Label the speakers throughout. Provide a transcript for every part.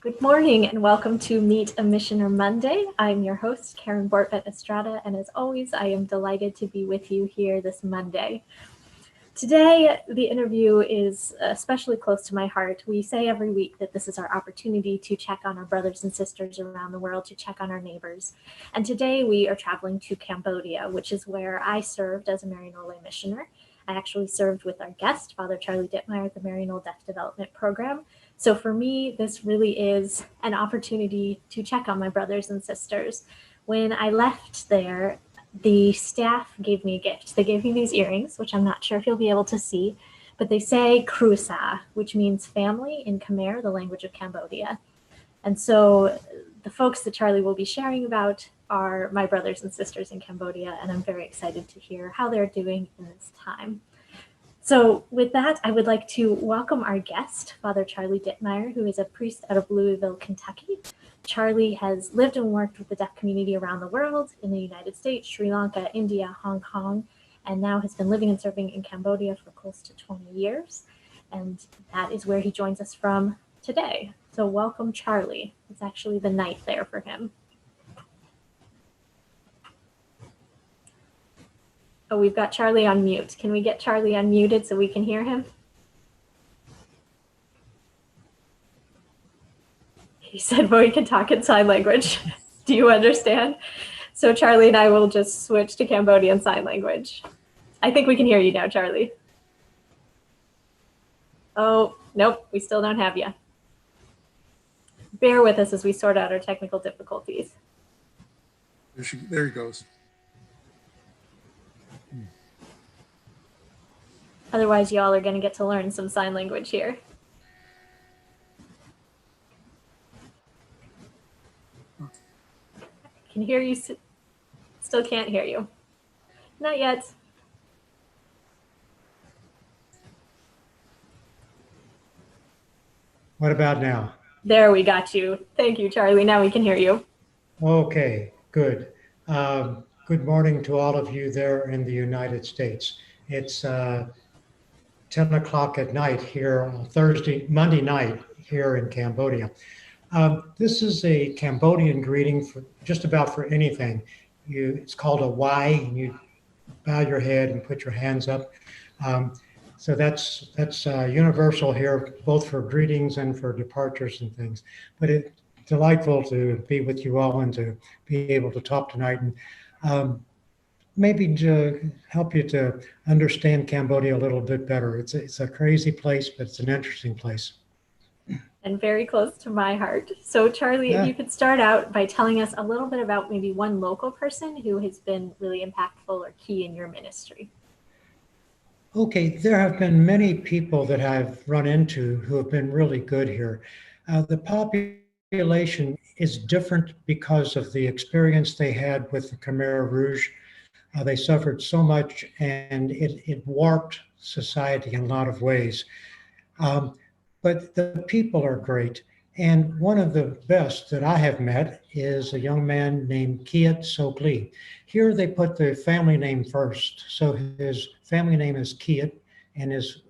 Speaker 1: Good morning and welcome to Meet a Missioner Monday. I'm your host, Karen Bortvet Estrada, and as always, I am delighted to be with you here this Monday. Today, the interview is especially close to my heart. We say every week that this is our opportunity to check on our brothers and sisters around the world, to check on our neighbors. And today we are traveling to Cambodia, which is where I served as a Maryknoll missioner. I actually served with our guest, Father Charlie Dittmeyer at the Maryknoll Deaf Development Programme. So for me, this really is an opportunity to check on my brothers and sisters. When I left there, the staff gave me a gift. They gave me these earrings, which I'm not sure if you'll be able to see, but they say Krusa, which means family in Khmer, the language of Cambodia. And so the folks that Charlie will be sharing about are my brothers and sisters in Cambodia, and I'm very excited to hear how they're doing in this time. So with that, I would like to welcome our guest, Father Charlie Dittmeyer, who is a priest out of Louisville, Kentucky. Charlie has lived and worked with the deaf community around the world, in the United States, Sri Lanka, India, Hong Kong, and now has been living and serving in Cambodia for close to 20 years. And that is where he joins us from today. So welcome, Charlie. It's actually the night there for him. Oh, we've got Charlie on mute. Can we get Charlie unmuted so we can hear him? He said, well, we can talk in sign language. Do you understand? So Charlie and I will just switch to Cambodian Sign Language. I think we can hear you now, Charlie. Oh, nope, we still don't have you. Bear with us as we sort out our technical difficulties.
Speaker 2: There he goes.
Speaker 1: Otherwise, y'all are going to get to learn some sign language here. I can hear you, still can't hear you. Not yet.
Speaker 3: What about now?
Speaker 1: There, we got you. Thank you, Charlie. Now we can hear you.
Speaker 3: Okay, good. Good morning to all of you there in the United States. It's 10 o'clock at night here on Monday night here in Cambodia. This is a Cambodian greeting for just about for anything. It's called a Y, and you bow your head and put your hands up. So that's universal here, both for greetings and for departures and things. But it's delightful to be with you all and to be able to talk tonight, and maybe to help you to understand Cambodia a little bit better. It's a crazy place, but it's an interesting place.
Speaker 1: And very close to my heart. So Charlie, if you could start out by telling us a little bit about maybe one local person who has been really impactful or key in your ministry.
Speaker 3: Okay, there have been many people that I've run into who have been really good here. The population is different because of the experience they had with the Khmer Rouge. They suffered so much, and it warped society in a lot of ways. But the people are great. And one of the best that I have met is a young man named Kiet Sokli. Here they put the family name first. So his family name is Kiet and his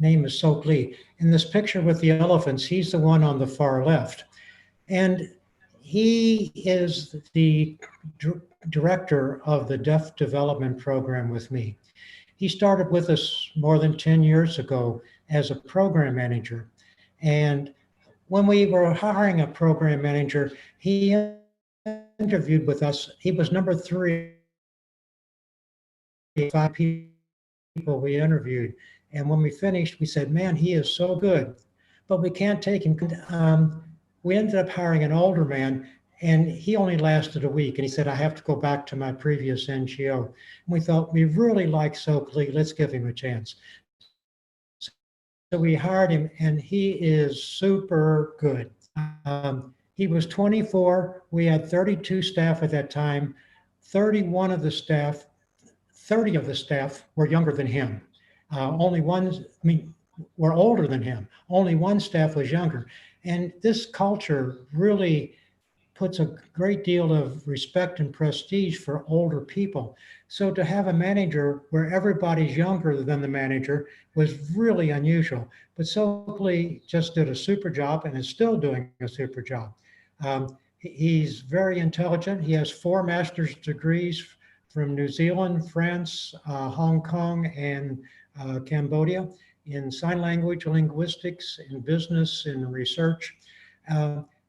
Speaker 3: name is Sokli. In this picture with the elephants, he's the one on the far left. And he is the director of the Deaf Development Program with me. He started with us more than 10 years ago as a program manager. And when we were hiring a program manager, he interviewed with us. He was number 3 of 5 people we interviewed. And when we finished, we said, man, he is so good, but we can't take him. We ended up hiring an older man, and he only lasted a week. And he said, I have to go back to my previous NGO. And we thought, we really like Sokli, let's give him a chance. So we hired him, and he is super good. He was 24. We had 32 staff at that time. 30 of the staff were younger than him. Were older than him. Only one staff was younger. And this culture really puts a great deal of respect and prestige for older people. So to have a manager where everybody's younger than the manager was really unusual. But Soakley just did a super job and is still doing a super job. He's very intelligent. He has 4 master's degrees from New Zealand, France, Hong Kong, and Cambodia in sign language, linguistics, in business, in research.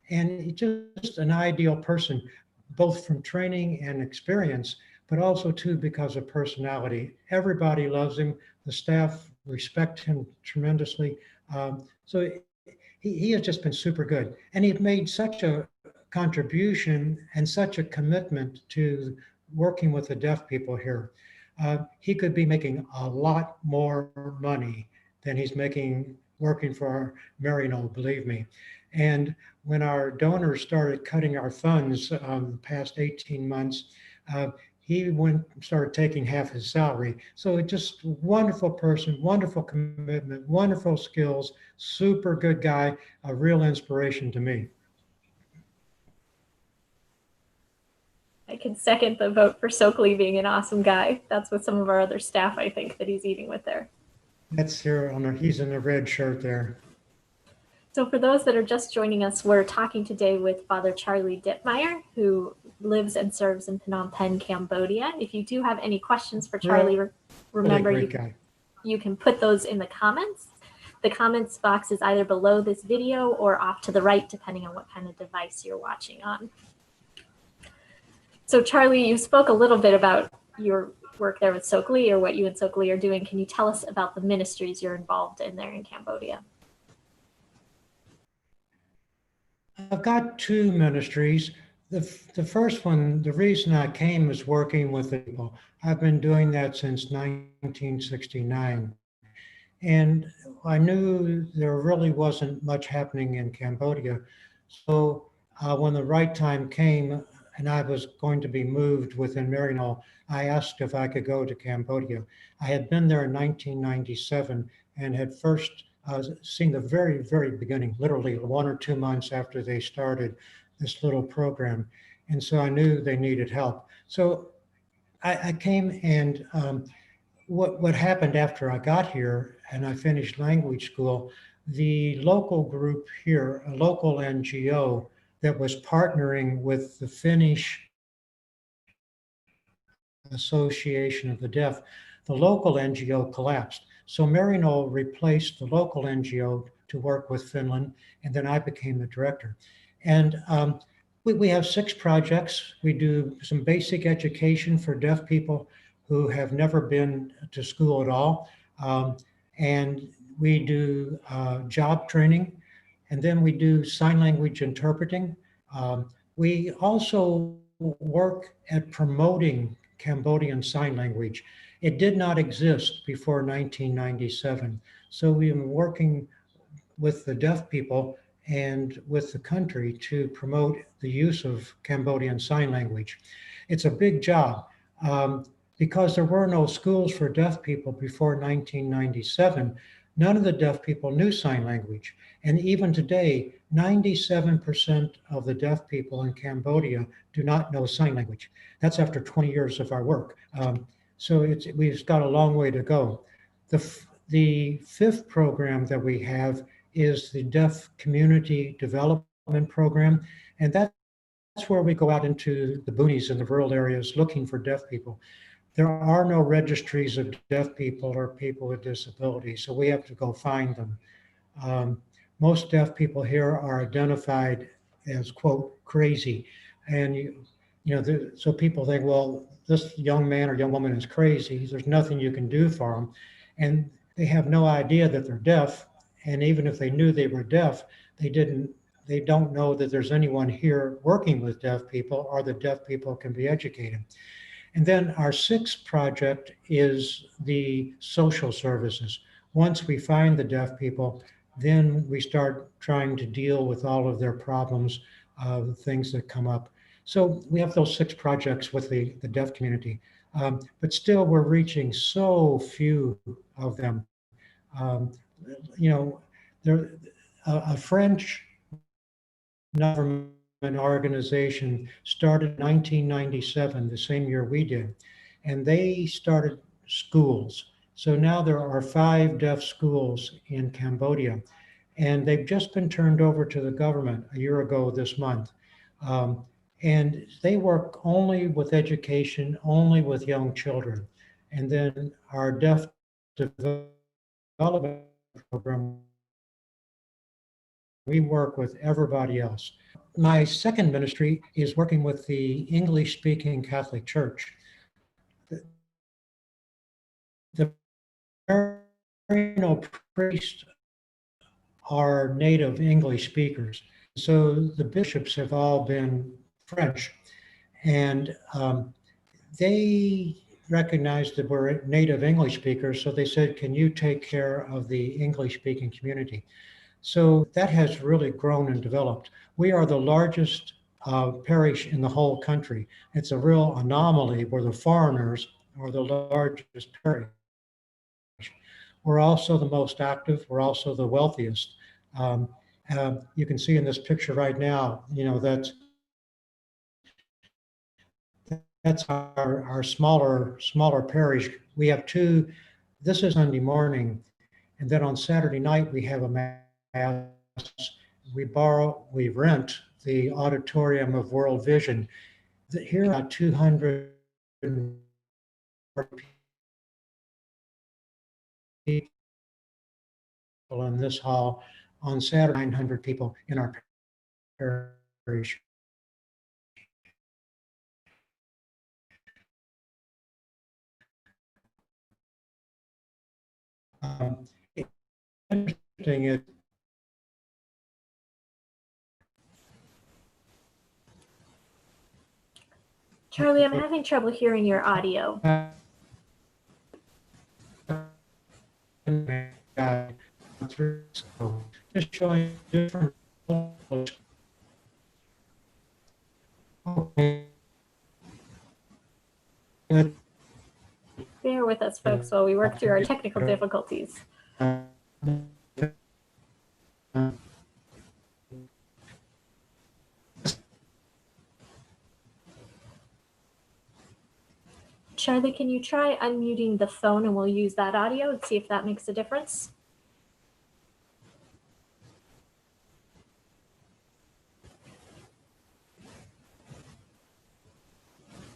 Speaker 3: And he's just an ideal person, both from training and experience, but also too because of personality. Everybody loves him. The staff respect him tremendously. So he has just been super good. And he's made such a contribution and such a commitment to working with the deaf people here. He could be making a lot more money than he's making working for Maryknoll, believe me. And when our donors started cutting our funds the past 18 months, he started taking half his salary. So just wonderful person, wonderful commitment, wonderful skills, super good guy, a real inspiration to me.
Speaker 1: I can second the vote for Soakley being an awesome guy. That's what some of our other staff, I think, that he's eating with there.
Speaker 3: That's here he's in the red shirt there.
Speaker 1: So for those that are just joining us, we're talking today with Father Charlie Dittmeyer, who lives and serves in Phnom Penh, Cambodia. If you do have any questions for Charlie, remember you can put those in the comments. The comments box is either below this video or off to the right, depending on what kind of device you're watching on. So Charlie, you spoke a little bit about your work there with Soakley, or what you and Soakley are doing. Can you tell us about the ministries you're involved in there in Cambodia?
Speaker 3: I've got 2 ministries. The first one, the reason I came is working with people. I've been doing that since 1969. And I knew there really wasn't much happening in Cambodia. So when the right time came and I was going to be moved within Maryknoll, I asked if I could go to Cambodia. I had been there in 1997 and had first seen the very, very beginning, literally 1 or 2 months after they started this little program. And so I knew they needed help. So I came, and what happened after I got here and I finished language school, the local group here, a local NGO that was partnering with the Finnish Association of the Deaf, the local NGO collapsed. So Maryknoll replaced the local NGO to work with Finland, and then I became the director. And we have 6 projects. We do some basic education for deaf people who have never been to school at all. And we do job training, and then we do sign language interpreting. We also work at promoting Cambodian Sign Language. It did not exist before 1997. So we've been working with the deaf people and with the country to promote the use of Cambodian Sign Language. It's a big job. Because there were no schools for deaf people before 1997, none of the deaf people knew sign language. And even today, 97% of the deaf people in Cambodia do not know sign language. That's after 20 years of our work. So we've got a long way to go. The 5th program that we have is the Deaf Community Development Program. And that's where we go out into the boonies and the rural areas looking for deaf people. There are no registries of deaf people or people with disabilities, so we have to go find them. Most deaf people here are identified as, quote, crazy. And, so people think, well, this young man or young woman is crazy. There's nothing you can do for them. And they have no idea that they're deaf. And even if they knew they were deaf, they don't know that there's anyone here working with deaf people or that deaf people can be educated. And then our 6th project is the social services. Once we find the deaf people, then we start trying to deal with all of their problems, things that come up. So we have those 6 projects with the deaf community, but still we're reaching so few of them. A French government organization started in 1997, the same year we did, and they started schools. So now there are 5 deaf schools in Cambodia, and they've just been turned over to the government a year ago this month. Um, and they work only with education, only with young children. And then our Deaf Development Program, we work with everybody else. My second ministry is working with the English-speaking Catholic Church. The Maryknoll priests are native English speakers. So the bishops have all been French, and they recognized that we're native English speakers, so they said, can you take care of the English-speaking community? So that has really grown and developed. We are the largest parish in the whole country. It's a real anomaly where the foreigners are the largest parish. We're also the most active. We're also the wealthiest. You can see in this picture right now, that's our smaller parish. We have 2. This is Sunday morning, and then on Saturday night we have a mass. We rent the auditorium of World Vision. Here are 200 people in this hall. On Saturday, 900 people in our parish. Interesting is
Speaker 1: Charlie, I'm having trouble hearing your audio.
Speaker 3: Just showing different.
Speaker 1: Bear with us, folks, while we work through our technical difficulties. Charlie, can you try unmuting the phone and we'll use that audio and see if that makes a difference?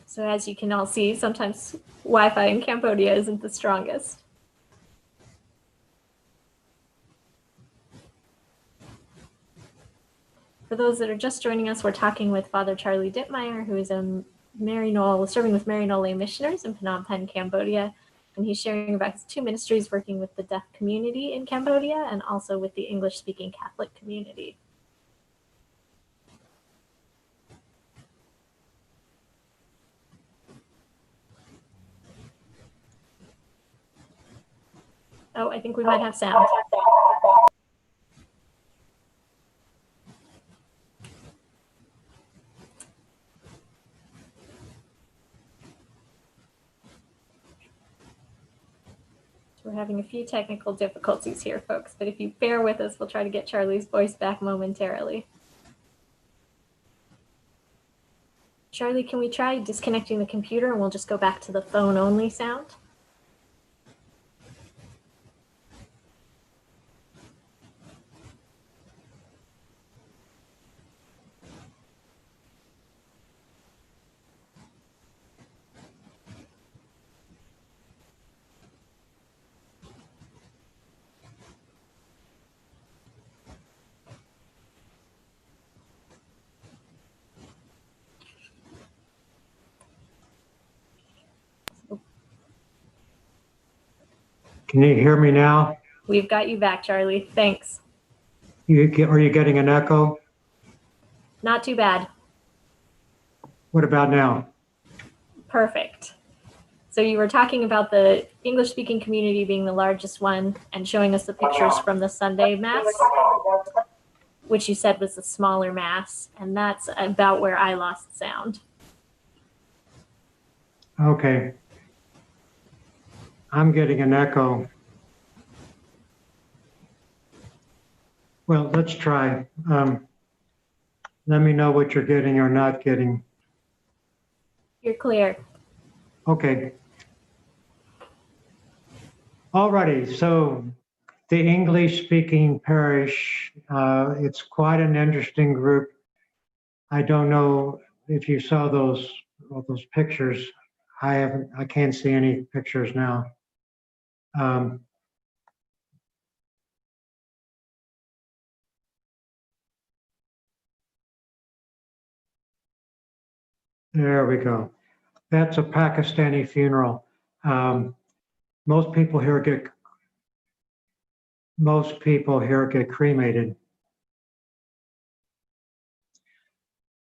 Speaker 1: So as you can all see, sometimes Wi-Fi in Cambodia isn't the strongest. For those that are just joining us, we're talking with Father Charlie Dittmeyer, who is a serving with Maryknoll lay missioners in Phnom Penh, Cambodia. And he's sharing about his 2 ministries working with the deaf community in Cambodia and also with the English-speaking Catholic community. Oh, I think we might have sound. We're having a few technical difficulties here, folks, but if you bear with us, we'll try to get Charlie's voice back momentarily. Charlie, can we try disconnecting the computer and we'll just go back to the phone-only sound?
Speaker 3: Can you hear me now?
Speaker 1: We've got you back, Charlie. Thanks.
Speaker 3: Are you getting an echo?
Speaker 1: Not too bad.
Speaker 3: What about now?
Speaker 1: Perfect. So you were talking about the English-speaking community being the largest one and showing us the pictures from the Sunday Mass, which you said was the smaller Mass, and that's about where I lost sound.
Speaker 3: Okay. I'm getting an echo. Well, let's try. Let me know what you're getting or not getting.
Speaker 1: You're clear.
Speaker 3: Okay. Alrighty, so the English-speaking parish, it's quite an interesting group. I don't know if you saw those pictures. I can't see any pictures now. There we go. That's a Pakistani funeral. Most people here get cremated,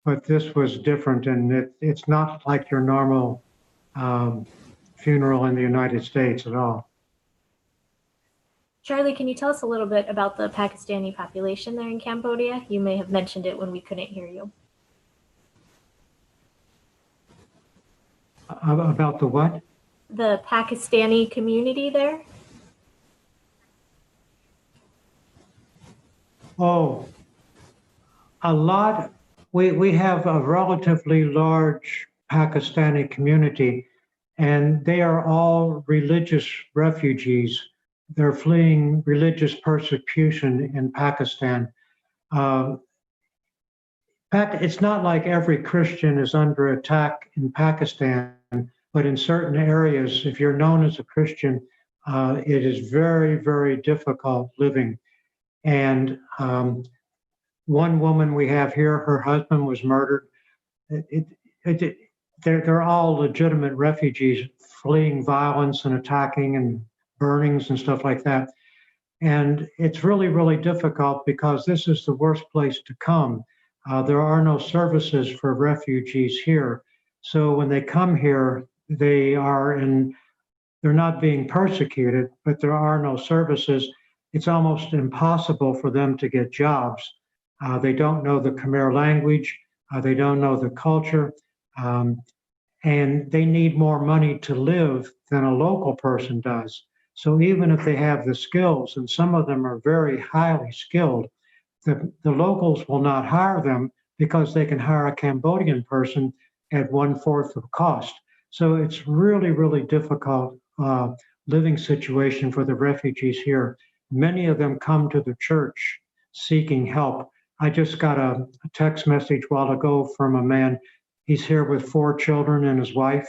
Speaker 3: but this was different, and it's not like your normal funeral in the United States at all.
Speaker 1: Charlie, can you tell us a little bit about the Pakistani population there in Cambodia? You may have mentioned it when we couldn't hear you.
Speaker 3: About the what?
Speaker 1: The Pakistani community there?
Speaker 3: Oh, a lot. We have a relatively large Pakistani community, and they are all religious refugees. They're fleeing religious persecution in Pakistan. It's not like every Christian is under attack in Pakistan, but in certain areas, if you're known as a Christian, it is very, very difficult living. And one woman we have here, her husband was murdered. They're all legitimate refugees fleeing violence and attacking and burnings and stuff like that. And it's really, really difficult because this is the worst place to come. There are no services for refugees here. So when they come here, they're not being persecuted, but there are no services. It's almost impossible for them to get jobs. They don't know the Khmer language. They don't know the culture. And they need more money to live than a local person does. So even if they have the skills, and some of them are very highly skilled, the locals will not hire them because they can hire a Cambodian person at 1/4 of cost. So it's really, really difficult living situation for the refugees here. Many of them come to the church seeking help. I just got a text message a while ago from a man. He's here with 4 children and his wife,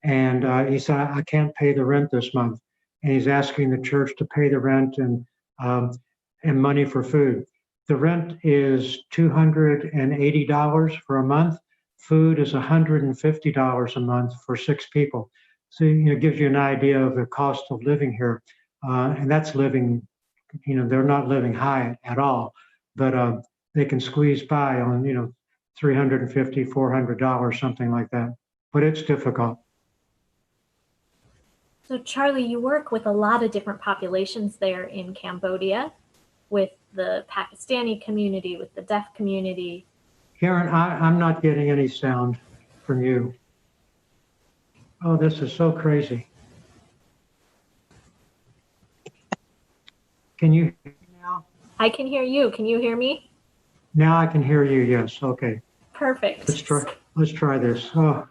Speaker 3: and he said, I can't pay the rent this month. And he's asking the church to pay the rent and money for food. The rent is $280 for a month. Food is $150 a month for 6 people. So it gives you an idea of the cost of living here. And that's living, they're not living high at all, but they can squeeze by on, $350, $400, something like that. But it's difficult.
Speaker 1: So Charlie, you work with a lot of different populations there in Cambodia, with the Pakistani community, with the deaf community.
Speaker 3: Karen, I'm not getting any sound from you. Oh, this is so crazy. Can you hear me now?
Speaker 1: I can hear you. Can you hear me?
Speaker 3: Now I can hear you, yes. Okay.
Speaker 1: Perfect.
Speaker 3: Let's try this. Oh.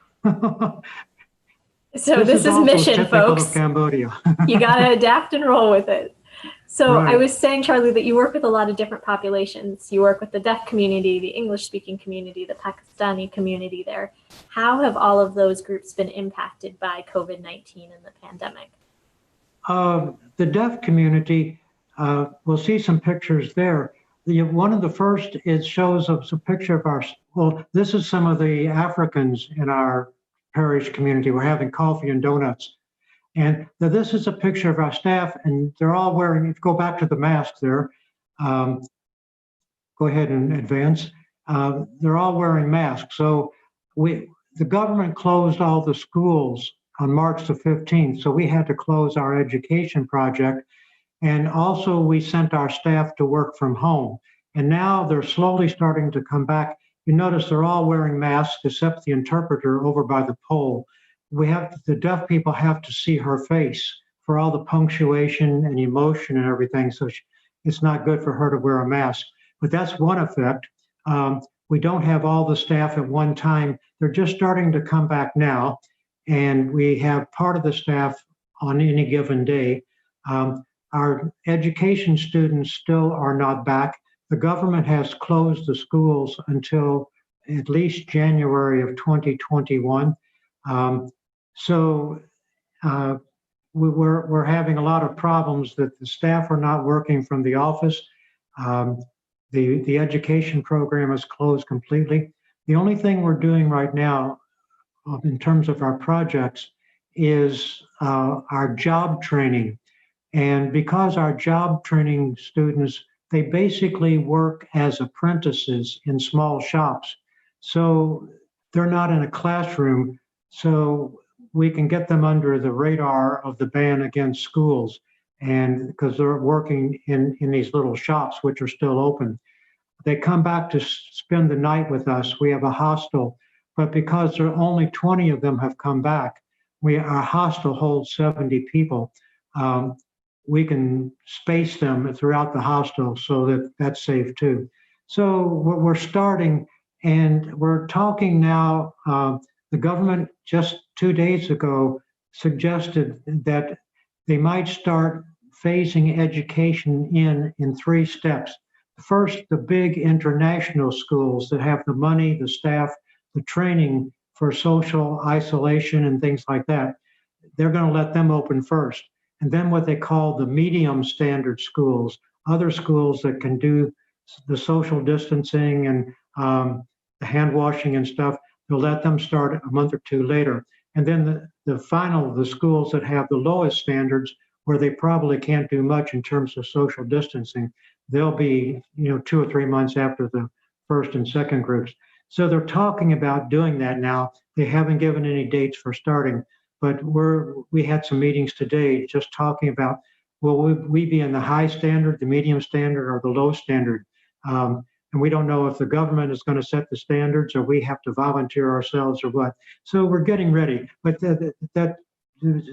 Speaker 1: So this is mission, folks.
Speaker 3: Of Cambodia.
Speaker 1: You got to adapt and roll with it. So
Speaker 3: Right.
Speaker 1: I was saying, Charlie, that you work with a lot of different populations. You work with the deaf community, the English-speaking community, the Pakistani community there. How have all of those groups been impacted by COVID-19 and the pandemic?
Speaker 3: The deaf community, we'll see some pictures there. One of the first, it shows us a picture of this is some of the Africans in our parish community. We're having coffee and donuts. And this is a picture of our staff, and they're all wearing, if you go back to the mask there, go ahead and advance. They're all wearing masks. So the government closed all the schools on March the 15th, so we had to close our education project. And also we sent our staff to work from home. And now they're slowly starting to come back. You notice they're all wearing masks except the interpreter over by the pole. The deaf people have to see her face for all the punctuation and emotion and everything. So it's not good for her to wear a mask, but that's one effect. We don't have all the staff at one time. They're just starting to come back now, and we have part of the staff on any given day. Our education students still are not back. The government has closed the schools until at least January of 2021. We're having a lot of problems that the staff are not working from the office. The education program is closed completely. The only thing we're doing right now in terms of our projects is our job training. And because our job training students, they basically work as apprentices in small shops. So they're not in a classroom. So we can get them under the radar of the ban against schools, and because they're working in these little shops, which are still open. They come back to spend the night with us. We have a hostel, but because there are only 20 of them have come back, our hostel holds 70 people. We can space them throughout the hostel so that's safe too. So we're starting, and we're talking now. The government just 2 days ago suggested that they might start phasing education in 3 steps. First, the big international schools that have the money, the staff, the training for social isolation and things like that, they're going to let them open first. And then what they call the medium standard schools, other schools that can do the social distancing and the hand washing and stuff, they'll let them start a month or 2 later. And then the schools that have the lowest standards, where they probably can't do much in terms of social distancing, they'll be 2 or 3 months after the first and second groups. So they're talking about doing that now. They haven't given any dates for starting, but we had some meetings today just talking about, will we be in the high standard, the medium standard, or the low standard? And we don't know if the government is going to set the standards or we have to volunteer ourselves or what. So we're getting ready. But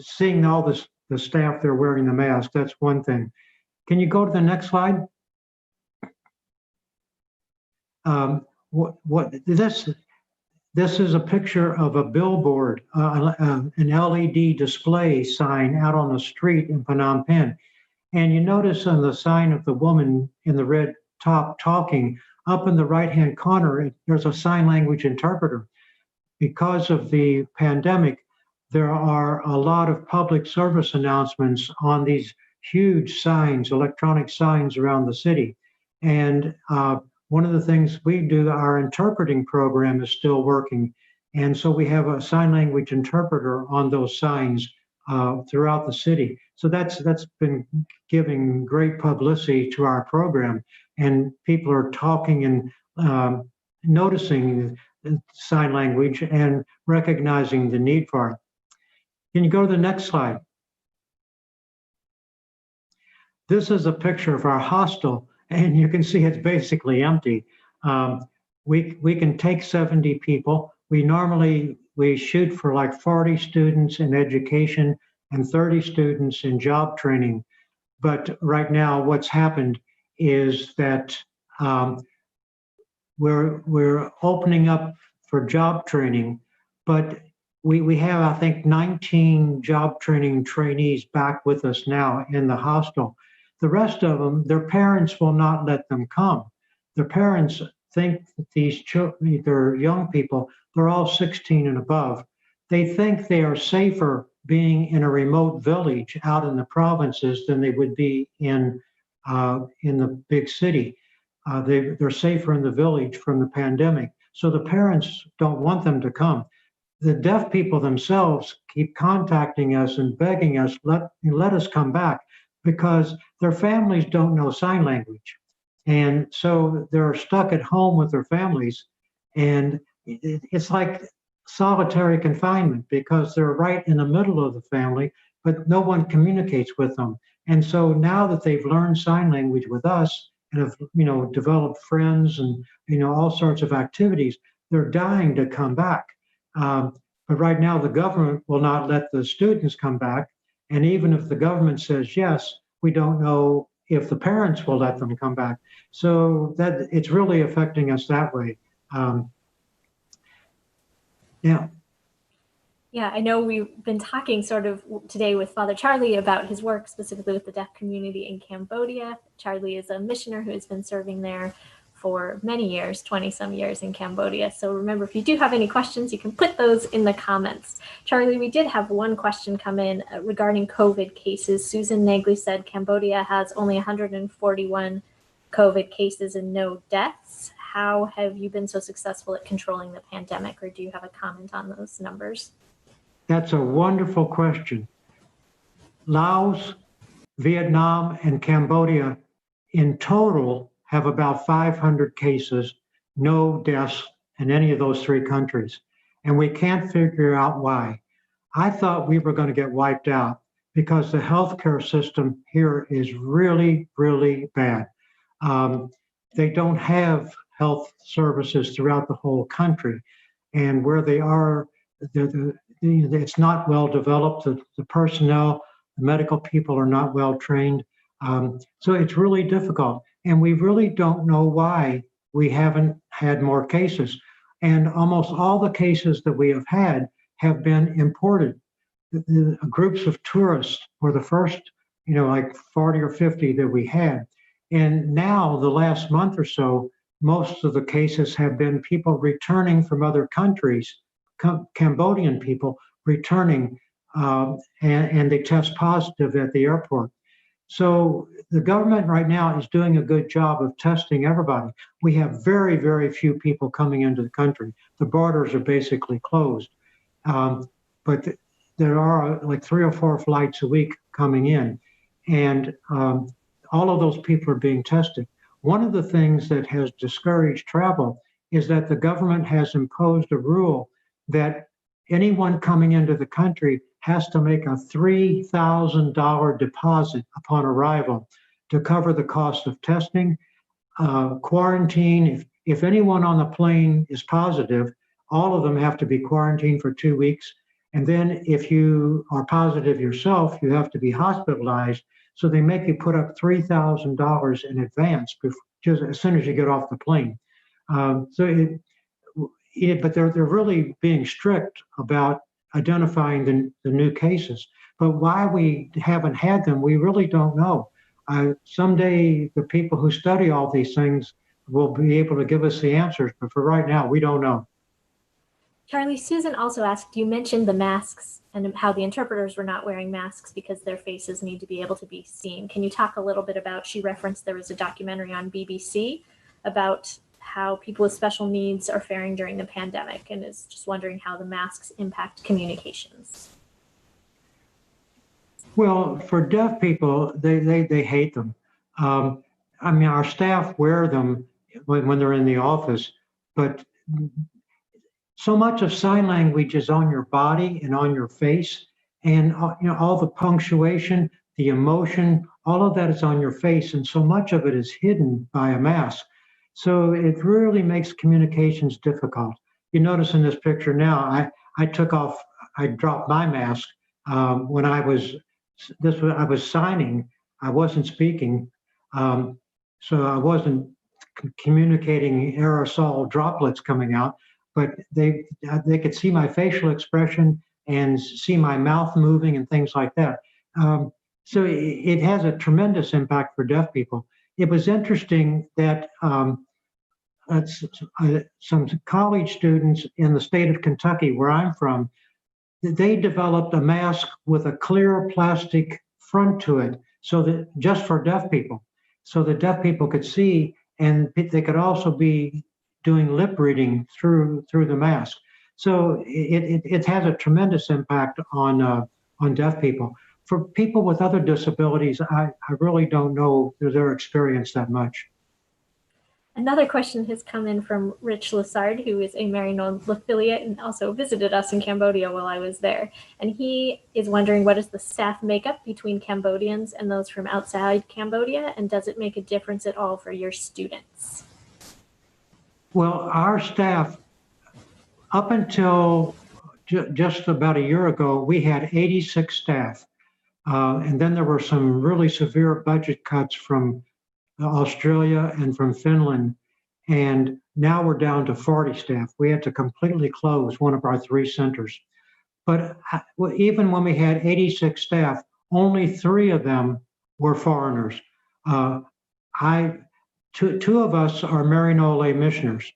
Speaker 3: seeing all the staff there wearing the mask, that's one thing. Can you go to the next slide? This is a picture of a billboard, an LED display sign out on the street in Phnom Penh. And you notice on the sign of the woman in the red top talking, up in the right-hand corner, there's a sign language interpreter. Because of the pandemic, there are a lot of public service announcements on these huge signs, electronic signs around the city. And one of the things we do, our interpreting program is still working. And so we have a sign language interpreter on those signs throughout the city. So that's been giving great publicity to our program. And people are talking and noticing sign language and recognizing the need for it. Can you go to the next slide? This is a picture of our hostel, and you can see it's basically empty. We can take 70 people. We shoot for like 40 students in education and 30 students in job training. But right now, what's happened is that we're opening up for job training, but we have, I think, 19 job training trainees back with us now in the hostel. The rest of them, their parents will not let them come. Their parents think that these children, they're young people, they're all 16 and above. They think they are safer being in a remote village out in the provinces than they would be in the big city. They're safer in the village from the pandemic. So the parents don't want them to come. The deaf people themselves keep contacting us and begging us, let us come back, because their families don't know sign language. And so they're stuck at home with their families. And it's like solitary confinement, because they're right in the middle of the family, but no one communicates with them. And so now that they've learned sign language with us and have, developed friends and, all sorts of activities, they're dying to come back. But right now the government will not let the students come back. And even if the government says yes, we don't know if the parents will let them come back. So that it's really affecting us that way. Yeah.
Speaker 1: Yeah, I know we've been talking sort of today with Father Charlie about his work specifically with the deaf community in Cambodia. Charlie is a missioner who has been serving there for many years, 20 some years in Cambodia. So remember, if you do have any questions, you can put those in the comments. Charlie, we did have one question come in regarding COVID cases. Susan Nagley said Cambodia has only 141 COVID cases and no deaths. How have you been so successful at controlling the pandemic, or do you have a comment on those numbers?
Speaker 3: That's a wonderful question. Laos, Vietnam, and Cambodia in total have about 500 cases, no deaths in any of those three countries. And we can't figure out why. I thought we were going to get wiped out because the healthcare system here is really, really bad. They don't have health services throughout the whole country. And where they are, it's not well developed. The personnel, the medical people are not well trained. So it's really difficult. And we really don't know why we haven't had more cases. And almost all the cases that we have been imported. The groups of tourists were the first, like 40 or 50 that we had. And now the last month or so, most of the cases have been people returning from other countries, Cambodian people returning, and they test positive at the airport. So the government right now is doing a good job of testing everybody. We have very, very few people coming into the country. The borders are basically closed. But there are like 3 or 4 flights a week coming in. And all of those people are being tested. One of the things that has discouraged travel is that the government has imposed a rule that anyone coming into the country has to make a $3,000 deposit upon arrival to cover the cost of testing, quarantine. If anyone on the plane is positive, all of them have to be quarantined for 2 weeks. And then if you are positive yourself, you have to be hospitalized. So they make you put up $3,000 in advance just as soon as you get off the plane. But they're really being strict about identifying the new cases. But why we haven't had them, we really don't know. Someday the people who study all these things will be able to give us the answers. But for right now, we don't know.
Speaker 1: Charlie, Susan also asked, you mentioned the masks and how the interpreters were not wearing masks because their faces need to be able to be seen. Can you talk a little bit about, she referenced there was a documentary on BBC about how people with special needs are faring during the pandemic, and is just wondering how the masks impact communications.
Speaker 3: Well, for deaf people, they hate them. Our staff wear them when they're in the office, but so much of sign language is on your body and on your face, and all the punctuation, the emotion, all of that is on your face, and so much of it is hidden by a mask. So it really makes communications difficult. You notice in this picture now, I dropped my mask when I was signing. I wasn't speaking, so I wasn't communicating aerosol droplets coming out. But they could see my facial expression and see my mouth moving and things like that. So it has a tremendous impact for deaf people. It was interesting that some college students in the state of Kentucky, where I'm from, they developed a mask with a clear plastic front to it, so that just for deaf people, so the deaf people could see, and they could also be doing lip reading through the mask. So it has a tremendous impact on deaf people. For people with other disabilities, I really don't know their experience that much.
Speaker 1: Another question has come in from Rich Lassard, who is a Maryknoll affiliate and also visited us in Cambodia while I was there. And he is wondering, what is the staff makeup between Cambodians and those from outside Cambodia? And does it make a difference at all for your students?
Speaker 3: Well, our staff, up until just about a year ago, we had 86 staff. And then there were some really severe budget cuts from Australia and from Finland. And Now we're down to 40 staff. We had to completely close one of our 3 centers. But even when we had 86 staff, only 3 of them were foreigners. Two of us are Maryknoll missioners.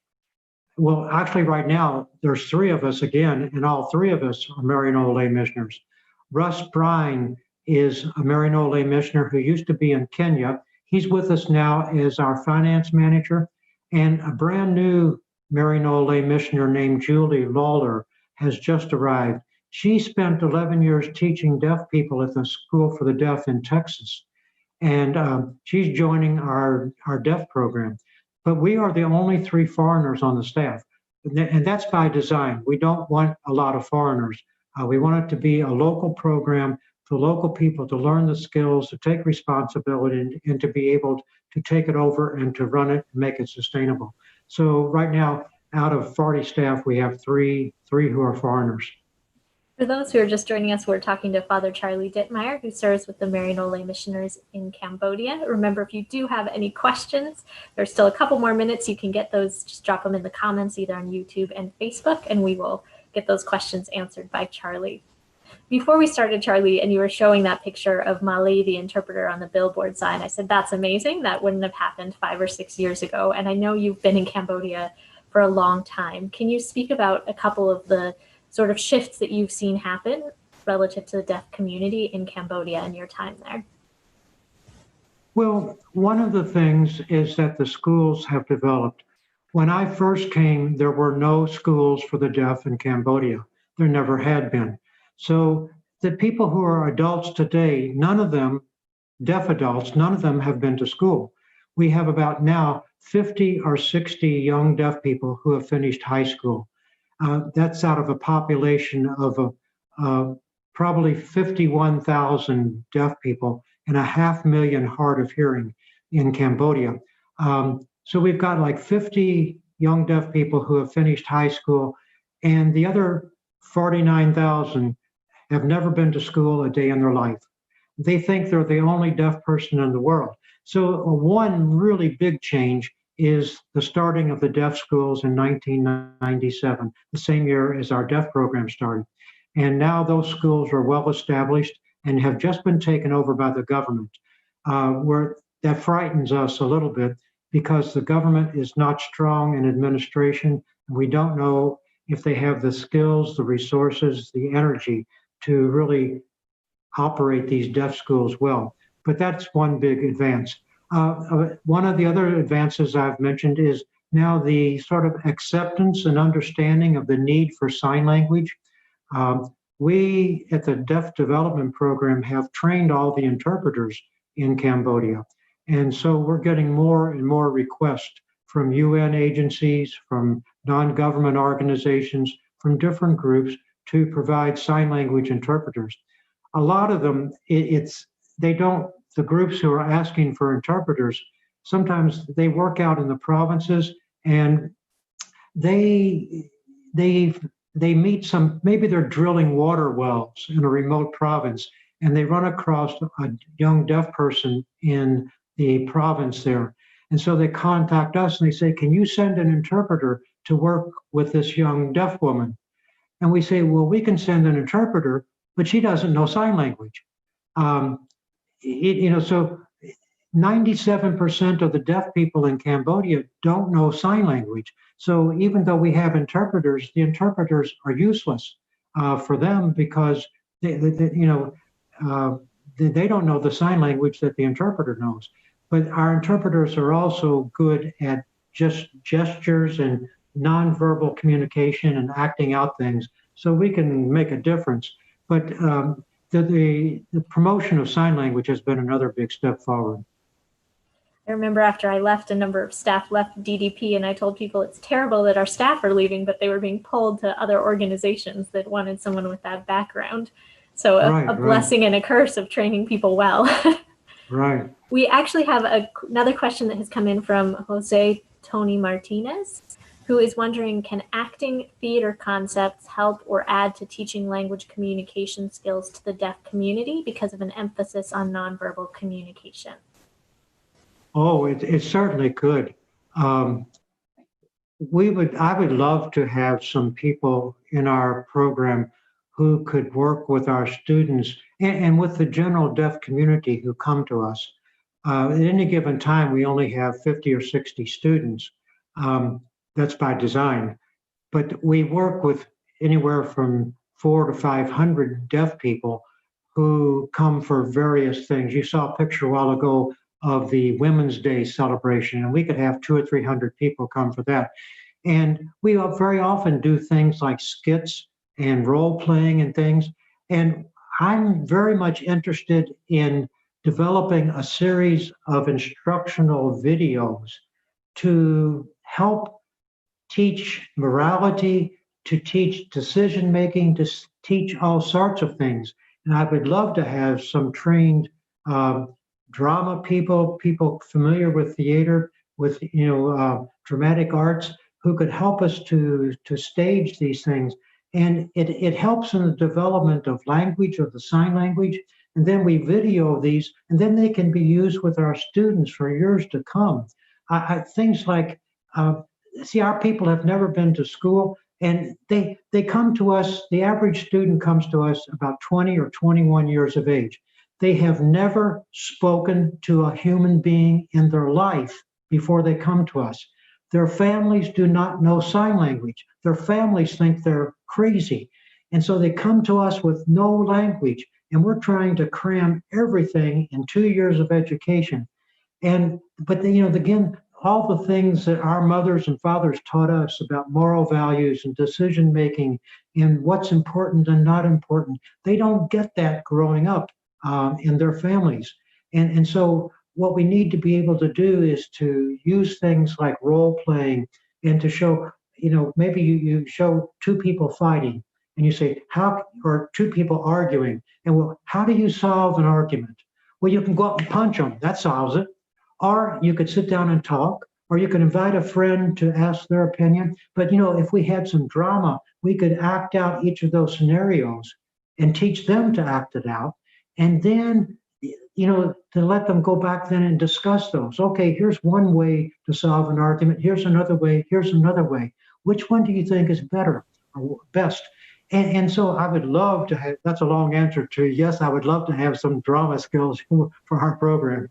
Speaker 3: Well, actually, right now, there's 3 of us again, and all 3 of us are Maryknoll missioners. Russ Brine is a Maryknoll missioner who used to be in Kenya. He's with us now as our finance manager. And a brand new Maryknoll missioner named Julie Lawler has just arrived. She spent 11 years teaching deaf people at the School for the Deaf in Texas. And she's joining our deaf program. But we are the only 3 foreigners on the staff. And that's by design. We don't want a lot of foreigners. We want it to be a local program for local people to learn the skills, to take responsibility, and to be able to take it over and to run it and make it sustainable. So right now, out of 40 staff, we have three who are foreigners.
Speaker 1: For those who are just joining us, we're talking to Father Charlie Dittmeyer, who serves with the Maryknoll Missioners in Cambodia. Remember, if you do have any questions, there's still a couple more minutes. You can get those, just drop them in the comments, either on YouTube and Facebook, and we will get those questions answered by Charlie. Before we started, Charlie, and you were showing that picture of Mali, the interpreter, on the billboard sign, I said, that's amazing. That wouldn't have happened 5 or 6 years ago. And I know you've been in Cambodia for a long time. Can you speak about a couple of the sort of shifts that you've seen happen relative to the deaf community in Cambodia and your time there?
Speaker 3: Well, one of the things is that the schools have developed. When I first came, there were no schools for the deaf in Cambodia. There never had been. So the people who are adults today, none of them, deaf adults, none of them have been to school. We have about now 50 or 60 young deaf people who have finished high school. That's out of a population of probably 51,000 deaf people and 500,000 hard of hearing in Cambodia. So we've got like 50 young deaf people who have finished high school, and the other 49,000 have never been to school a day in their life. They think they're the only deaf person in the world. So one really big change is the starting of the deaf schools in 1997, the same year as our deaf program started. And now those schools are well established and have just been taken over by the government. That frightens us a little bit because the government is not strong in administration. We don't know if they have the skills, the resources, the energy to really operate these deaf schools well. But that's one big advance. One of the other advances I've mentioned is now the sort of acceptance and understanding of the need for sign language. We at the Deaf Development Program have trained all the interpreters in Cambodia. And so we're getting more and more requests from UN agencies, from non-government organizations, from different groups to provide sign language interpreters. A lot of them, the groups who are asking for interpreters, sometimes they work out in the provinces and they meet maybe they're drilling water wells in a remote province and they run across a young deaf person in the province there. And so they contact us and they say, can you send an interpreter to work with this young deaf woman? And we say, well, we can send an interpreter, but she doesn't know sign language. So 97% of the deaf people in Cambodia don't know sign language. So even though we have interpreters, the interpreters are useless for them because they don't know the sign language that the interpreter knows. But our interpreters are also good at just gestures and nonverbal communication and acting out things, so we can make a difference. But the promotion of sign language has been another big step forward.
Speaker 1: I remember after I left, a number of staff left DDP, and I told people it's terrible that our staff are leaving, but they were being pulled to other organizations that wanted someone with that background. So a blessing and a curse of training people well.
Speaker 3: Right.
Speaker 1: We actually have another question that has come in from Jose Tony Martinez, who is wondering, can acting theater concepts help or add to teaching language communication skills to the deaf community because of an emphasis on nonverbal communication?
Speaker 3: Oh, it certainly could. I would love to have some people in our program who could work with our students and with the general deaf community who come to us. At any given time, we only have 50 or 60 students. That's by design. But we work with anywhere from 400 to 500 deaf people who come for various things. You saw a picture a while ago of the Women's Day celebration, and we could have 200 or 300 people come for that. And we very often do things like skits and role playing and things. And I'm very much interested in developing a series of instructional videos to help teach morality, to teach decision making, to teach all sorts of things. And I would love to have some trained drama people familiar with theater, with dramatic arts, who could help us to stage these things. And it helps in the development of language, of the sign language. And then we video these, and then they can be used with our students for years to come. Things like, see, our people have never been to school, and they come to us, the average student comes to us about 20 or 21 years of age. They have never spoken to a human being in their life before they come to us. Their families do not know sign language. Their families think they're crazy. And so they come to us with no language, and we're trying to cram everything in 2 years of education. But again, all the things that our mothers and fathers taught us about moral values and decision making and what's important and not important, they don't get that growing up in their families. And so what we need to be able to do is to use things like role playing and to show, maybe you show two people fighting and you say, or two people arguing, and well, how do you solve an argument? Well, you can go out and punch them, that solves it. Or you could sit down and talk, or you could invite a friend to ask their opinion. But if we had some drama, we could act out each of those scenarios and teach them to act it out. And then, to let them go back then and discuss those. Okay, here's one way to solve an argument. Here's another way. Here's another way. Which one do you think is better or best? And so I would love to have, that's a long answer to yes, I would love to have some drama skills for our program.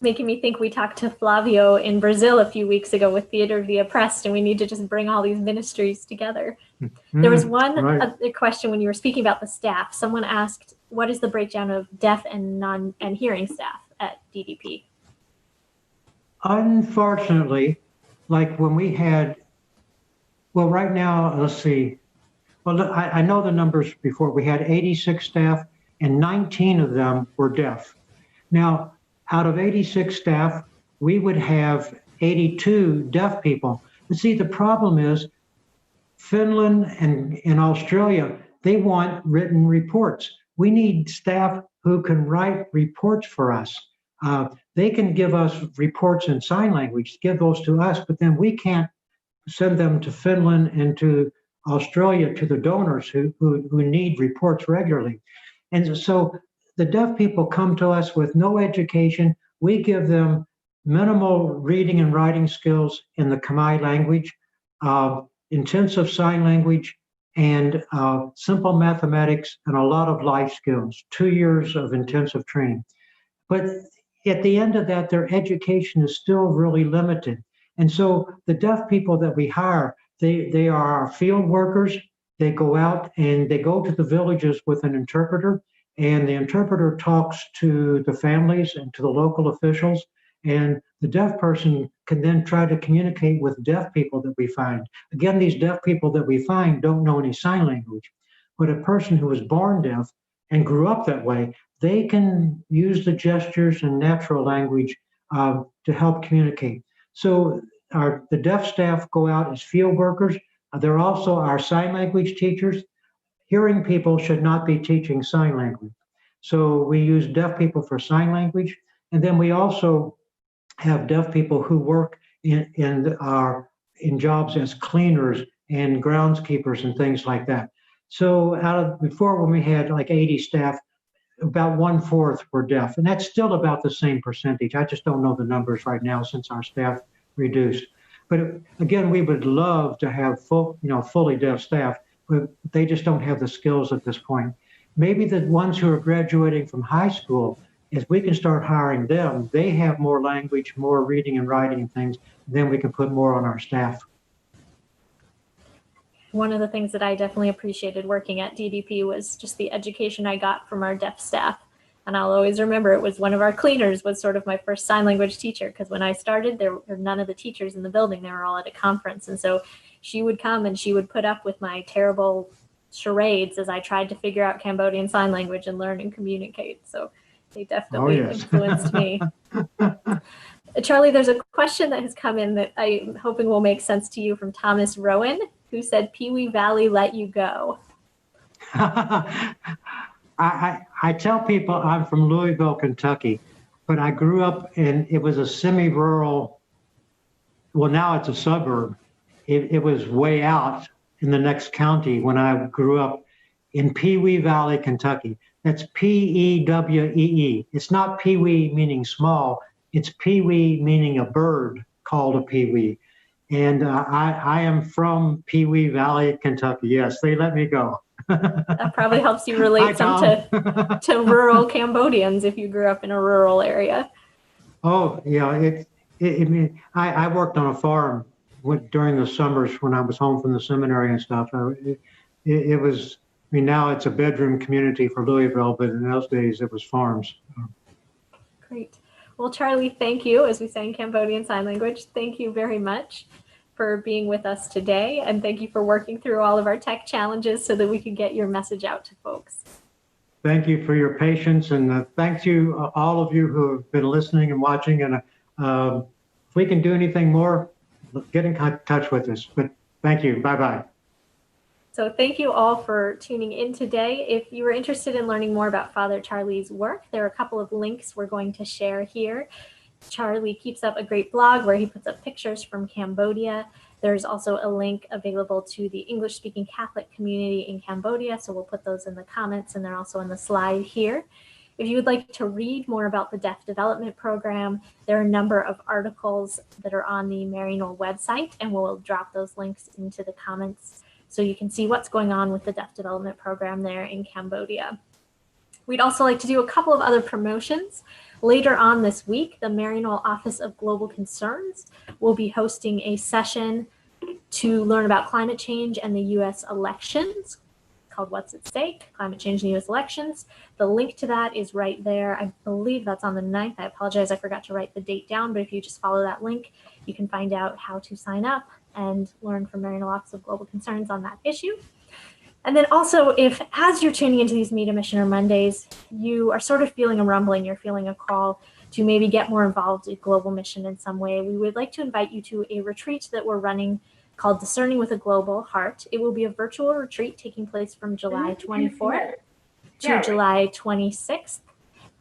Speaker 1: Making me think we talked to Flavio in Brazil a few weeks ago with Theater of the Oppressed, and we need to just bring all these ministries together. There was one other question when you were speaking about the staff. Someone asked, what is the breakdown of deaf and hearing staff at DDP?
Speaker 3: Unfortunately, like when we had, well, right now, let's see. Well, I know the numbers before. We had 86 staff, and 19 of them were deaf. Now, out of 86 staff, we would have 82 deaf people. But see, the problem is Finland and Australia, they want written reports. We need staff who can write reports for us. They can give us reports in sign language, give those to us, but then we can't send them to Finland and to Australia, to the donors who need reports regularly. And so the deaf people come to us with no education. We give them minimal reading and writing skills in the Khmer language, intensive sign language, and simple mathematics, and a lot of life skills, 2 years of intensive training. But at the end of that, their education is still really limited. And so the deaf people that we hire, they are our field workers. They go out and they go to the villages with an interpreter, and the interpreter talks to the families and to the local officials. And the deaf person can then try to communicate with deaf people that we find. Again, these deaf people that we find don't know any sign language, but a person who was born deaf and grew up that way, they can use the gestures and natural language to help communicate. So the deaf staff go out as field workers. They're also our sign language teachers. Hearing people should not be teaching sign language. So we use deaf people for sign language. And then we also have deaf people who work in jobs as cleaners and groundskeepers and things like that. So before, when we had like 80 staff, about 1/4 were deaf, and that's still about the same percentage. I just don't know the numbers right now since our staff reduced. But again, we would love to have fully deaf staff, but they just don't have the skills at this point. Maybe the ones who are graduating from high school, as we can start hiring them, they have more language, more reading and writing and things, then we can put more on our staff.
Speaker 1: One of the things that I definitely appreciated working at DDP was just the education I got from our deaf staff. And I'll always remember it was one of our cleaners was sort of my first sign language teacher, because when I started, there were none of the teachers in the building. They were all at a conference. And so she would come and she would put up with my terrible charades as I tried to figure out Cambodian Sign Language and learn and communicate. So they definitely influenced me. Charlie, there's a question that has come in that I'm hoping will make sense to you from Thomas Rowan, who said, Pewee Valley let you go.
Speaker 3: I tell people I'm from Louisville, Kentucky, but I grew up it was a semi-rural, well, now it's a suburb. It was way out in the next county when I grew up in Pewee Valley, Kentucky. That's P-E-W-E-E. It's not pewee meaning small. It's pewee meaning a bird called a pewee. And I am from Pewee Valley, Kentucky. Yes, they let me go.
Speaker 1: That probably helps you relate some to rural Cambodians if you grew up in a rural area.
Speaker 3: Oh, yeah. I worked on a farm during the summers when I was home from the seminary and stuff. It was, now it's a bedroom community for Louisville, but in those days it was farms.
Speaker 1: Great. Well, Charlie, thank you. As we say in Cambodian Sign Language, thank you very much for being with us today. And thank you for working through all of our tech challenges so that we could get your message out to folks.
Speaker 3: Thank you for your patience. And thank you, all of you who have been listening and watching. And if we can do anything more, get in touch with us. But thank you. Bye-bye.
Speaker 1: So thank you all for tuning in today. If you are interested in learning more about Father Charlie's work, there are a couple of links we're going to share here. Charlie keeps up a great blog where he puts up pictures from Cambodia. There's also a link available to the English-speaking Catholic community in Cambodia, so we'll put those in the comments, and they're also on the slide here. If you would like to read more about the Deaf Development Program, there are a number of articles that are on the Maryknoll website, and we'll drop those links into the comments so you can see what's going on with the Deaf Development Program there in Cambodia. We'd also like to do a couple of other promotions. Later on this week, the Maryknoll Office of Global Concerns will be hosting a session to learn about climate change and the U.S. elections called What's at Stake? Climate Change and U.S. Elections. The link to that is right there. I believe that's on the 9th. I apologize, I forgot to write the date down, but if you just follow that link, you can find out how to sign up and learn from Maryknoll Office of Global Concerns on that issue. And then also, if as you're tuning into these Meet a Missioner Mondays, you are sort of feeling a rumbling, you're feeling a call to maybe get more involved in global mission in some way, we would like to invite you to a retreat that we're running called Discerning with a Global Heart. It will be a virtual retreat taking place from July 24th to July 26th.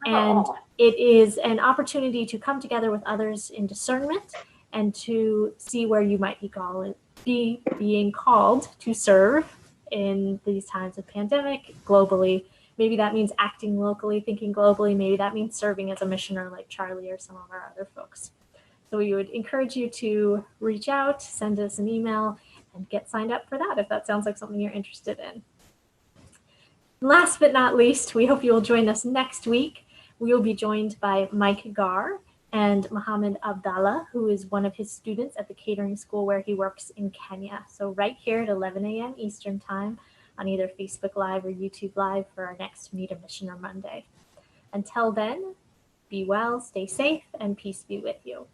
Speaker 1: And it is an opportunity to come together with others in discernment and to see where you might be being called to serve in these times of pandemic globally. Maybe that means acting locally, thinking globally. Maybe that means serving as a missioner like Charlie or some of our other folks. So we would encourage you to reach out, send us an email, and get signed up for that if that sounds like something you're interested in. Last but not least, we hope you will join us next week. We will be joined by Mike Gar and Mohammed Abdallah, who is one of his students at the catering school where he works in Kenya. So right here at 11 a.m. Eastern Time on either Facebook Live or YouTube Live for our next Meet a Missioner Monday. Until then, be well, stay safe, and peace be with you.